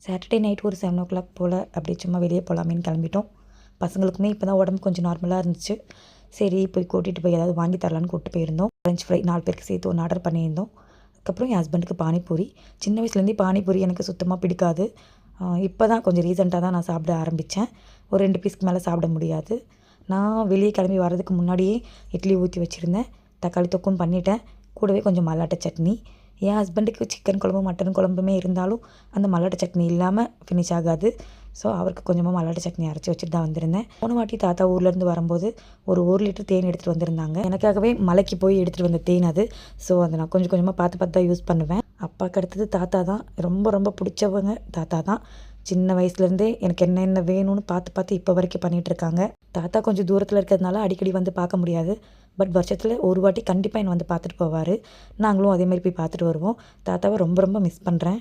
Saturday night ஒரு 7:00 போல் அப்படி சும்மா வெளியே போகலாமேன்னு கிளம்பிட்டோம். பசங்களுக்குமே இப்போ தான் உடம்பு கொஞ்சம் நார்மலாக இருந்துச்சு. சரி போய் கூட்டிகிட்டு போய் ஏதாவது வாங்கி தரலான்னு கூப்பிட்டு போயிருந்தோம். ஃப்ரெஞ்ச் ஃப்ரை 4 பேருக்கு சேர்த்து ஒன்று ஆர்டர் பண்ணியிருந்தோம். அதுக்கப்புறம் என் ஹஸ்பண்டுக்கு பானிபூரி. சின்ன வயசுலேருந்தே பானிபூரி எனக்கு சுத்தமாக பிடிக்காது. இப்போ தான் கொஞ்சம் ரீசெண்டாக தான் நான் சாப்பிட ஆரம்பித்தேன். ஒரு 2 பீஸ்க்கு மேலே சாப்பிட முடியாது. நான் வெளியே கிளம்பி வரதுக்கு முன்னாடியே இட்லி ஊற்றி வச்சுருந்தேன். தக்காளி தொக்கும் பண்ணிட்டேன். கூடவே கொஞ்சம் மல்லாட்டை சட்னி. என் ஹஸ்பண்டுக்கு சிக்கன் குழம்பு மட்டன் குழம்புமே இருந்தாலும் அந்த மல்லாட்டை சட்னி இல்லாமல் ஃபினிஷ் ஆகாது. ஸோ அவருக்கு கொஞ்சமாக மல்லாட்டை சட்னி அரைச்சி வச்சுட்டு தான் வந்திருந்தேன். போன வாட்டி தாத்தா ஊர்லேருந்து வரும்போது ஒரு 1 லிட்டர் தேன் எடுத்துகிட்டு வந்திருந்தாங்க. எனக்காகவே மலைக்கு போய் எடுத்துகிட்டு வந்த தேன் அது. ஸோ அதை நான் கொஞ்சம் கொஞ்சமாக பார்த்து பார்த்து தான் யூஸ் பண்ணுவேன். அப்பாவுக்கு அடுத்தது தாத்தா தான். ரொம்ப ரொம்ப பிடிச்சவங்க தாத்தா தான். சின்ன வயசுலேருந்தே எனக்கு என்னென்ன வேணும்னு பார்த்து பார்த்து இப்போ வரைக்கும் பண்ணிகிட்ருக்காங்க. தாத்தா கொஞ்சம் தூரத்தில் இருக்கிறதுனால அடிக்கடி வந்து பார்க்க முடியாது. பட் வருஷத்தில் ஒரு வாட்டி கண்டிப்பாக என்னை வந்து பார்த்துட்டு போவார். நாங்களும் அதேமாதிரி போய் பார்த்துட்டு வருவோம். தாத்தாவை ரொம்ப ரொம்ப மிஸ் பண்ணுறேன்.